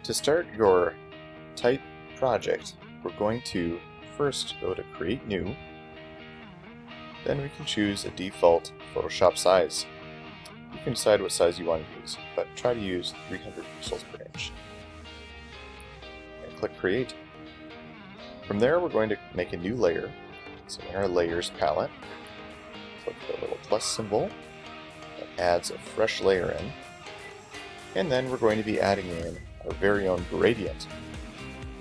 To start your type project, we're going to first go to Create New. Then we can choose a default Photoshop size. You can decide what size you want to use, but try to use 300 pixels per inch. And click Create. From there, we're going to make a new layer. So in our Layers palette, click the little plus symbol that adds a fresh layer in. And then we're going to be adding in our very own gradient.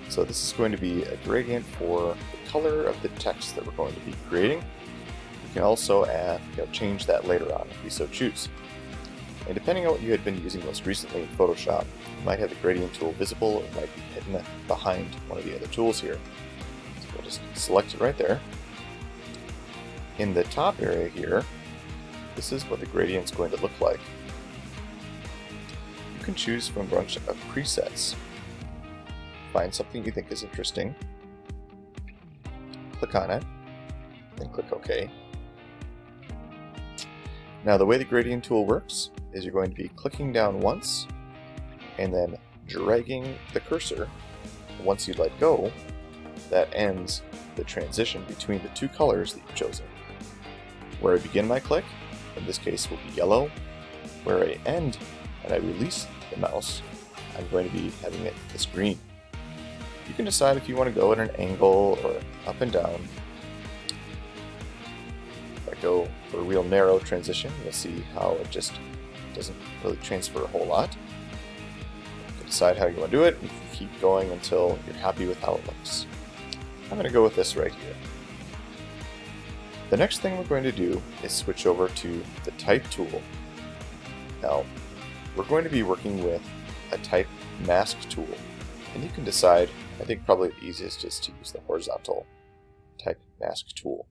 So this is going to be a gradient for the color of the text that we're going to be creating. You can also change that later on if you so choose. And depending on what you had been using most recently in Photoshop, you might have the gradient tool visible or it might be hidden behind one of the other tools here. So we'll just select it right there. In the top area here, this is what the gradient is going to look like. You can choose from a bunch of presets. Find something you think is interesting, click on it, then click OK. Now the way the gradient tool works is you're going to be clicking down once and then dragging the cursor. Once you let go, that ends the transition between the two colors that you've chosen. Where I begin my click, in this case, will be yellow. Where I end and I release the mouse, I'm going to be having it this green. You can decide if you want to go at an angle or up and down. If I go for a real narrow transition, you'll see how it just doesn't really transfer a whole lot. You can decide how you want to do it, and you can keep going until you're happy with how it looks. I'm going to go with this right here. The next thing we're going to do is switch over to the Type tool. Now, we're going to be working with a Type Mask tool, and you can decide. I think probably the easiest is to use the horizontal Type Mask tool.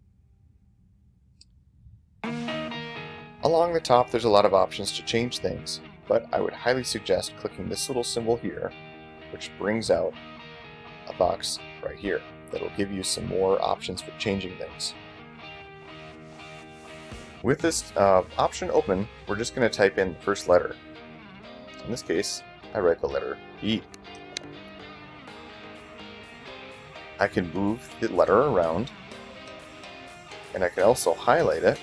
Along the top there's a lot of options to change things, but I would highly suggest clicking this little symbol here, which brings out a box right here that will give you some more options for changing things. With this option open, we're just going to type in the first letter. In this case, I write the letter E. I can move the letter around, and I can also highlight it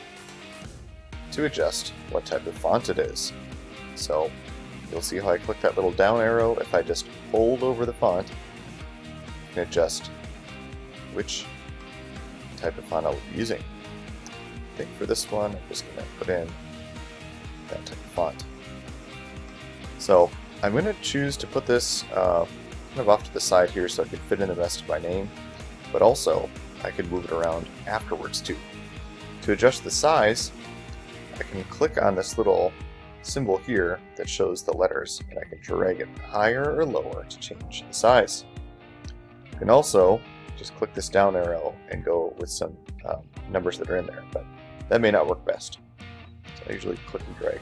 to adjust what type of font it is. So you'll see how I click that little down arrow. If I just hold over the font, I can adjust which type of font I'll be using. I think for this one, I'm just going to put in that type of font. So I'm going to choose to put this kind of off to the side here so I can fit in the rest of my name, but also I can move it around afterwards too. To adjust the size, I can click on this little symbol here that shows the letters, and I can drag it higher or lower to change the size. You can also just click this down arrow and go with some numbers that are in there, but that may not work best. So I usually click and drag.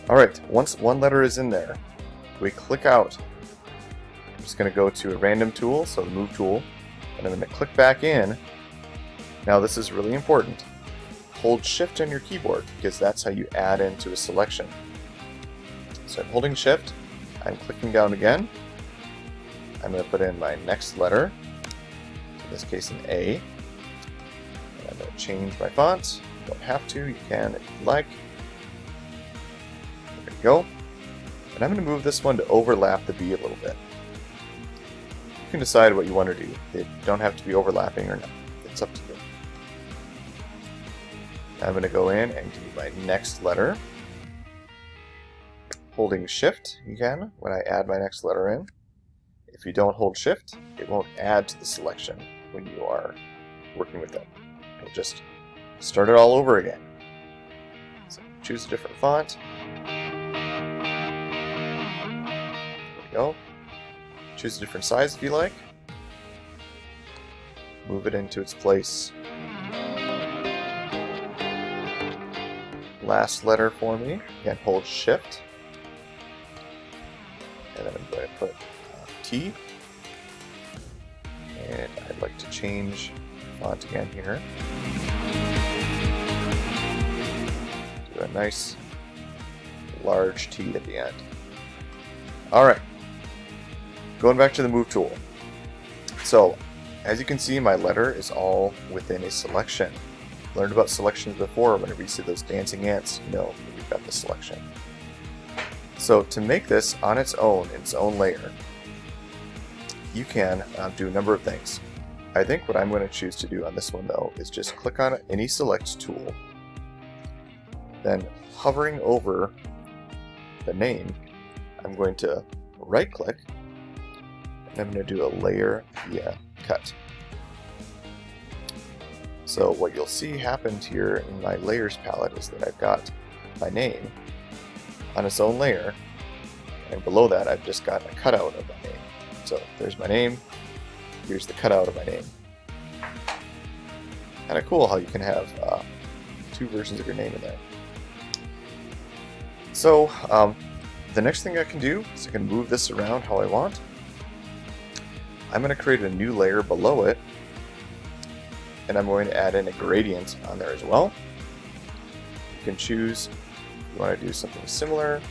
Alright, once one letter is in there, we click out. I'm just going to go to a random tool, so the Move tool, and I'm going to click back in. Now this is really important. Hold Shift on your keyboard because that's how you add into a selection. So I'm holding Shift, I'm clicking down again. I'm going to put in my next letter, in this case an A. And I'm going to change my font. You don't have to, you can if you like. There we go. And I'm going to move this one to overlap the B a little bit. You can decide what you want to do. They don't have to be overlapping or not. It's up to you. I'm going to go in and do my next letter. Holding Shift again when I add my next letter in. If you don't hold Shift, it won't add to the selection when you are working with them. It'll just start it all over again. So choose a different font. There we go. Choose a different size if you like. Move it into its place. Last letter for me. Again, hold Shift. And then I'm going to put T. And I'd like to change font again here. Do a nice large T at the end. Alright, going back to the move tool. So, as you can see, my letter is all within a selection. Learned about selections before. Whenever you see those dancing ants, you know that we've got the selection. So to make this on its own layer, you can do a number of things. I think what I'm going to choose to do on this one, though, is just click on any select tool, then hovering over the name, I'm going to right click, and I'm going to do a layer via cut. So what you'll see happened here in my layers palette is that I've got my name on its own layer, and below that I've just got a cutout of my name. So there's my name, here's the cutout of my name. Kind of cool how you can have two versions of your name in there. So the next thing I can do is I can move this around how I want. I'm going to create a new layer below it, and I'm going to add in a gradient on there as well. You can choose if you want to do something similar.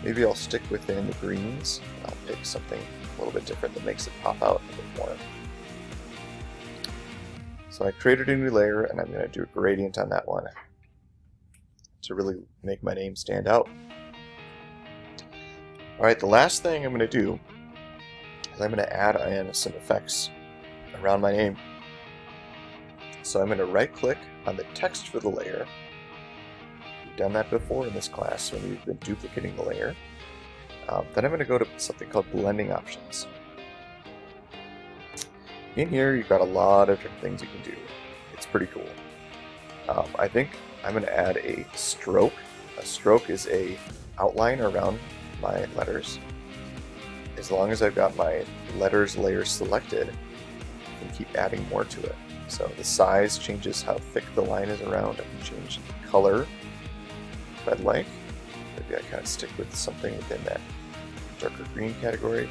Maybe I'll stick within the greens. I'll pick something a little bit different that makes it pop out a bit more. So I created a new layer, and I'm going to do a gradient on that one to really make my name stand out. Alright, the last thing I'm going to do is I'm going to add in some effects around my name. So I'm going to right click on the text for the layer. We've done that before in this class when we've been duplicating the layer. Then I'm going to go to something called blending options. In here you've got a lot of different things you can do. It's pretty cool. I think I'm going to add a stroke. A stroke is a outline around my letters. As long as I've got my letters layer selected, I can keep adding more to it. So the size changes how thick the line is around. I can change the color if I'd like. Maybe I kind of stick with something within that darker green category.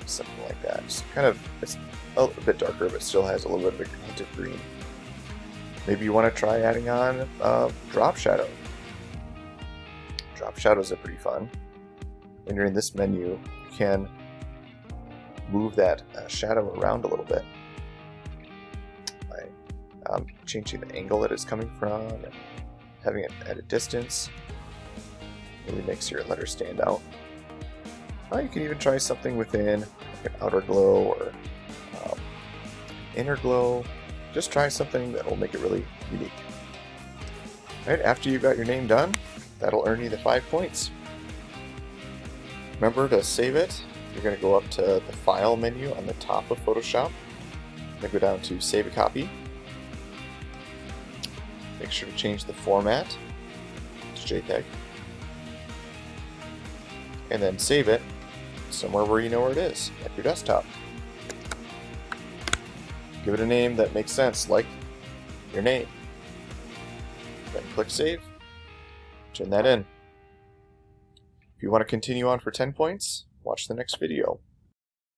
Something like that. Just kind of, it's a bit darker, but still has a little bit of a hint of green. Maybe you want to try adding on drop shadow. Drop shadows are pretty fun. When you're in this menu, you can move that shadow around a little bit by changing the angle that it's coming from and having it at a distance. Really makes your letter stand out. You can even try something within like an outer glow or inner glow. Just try something that will make it really unique. Right, after you've got your name done, that'll earn you the 5 points. Remember to save it. You're going to go up to the File menu on the top of Photoshop. Then go down to Save a Copy. Make sure to change the format to JPEG. And then save it somewhere where you know where it is, at your desktop. Give it a name that makes sense, like your name. Then click Save. Turn that in. If you want to continue on for 10 points, watch the next video.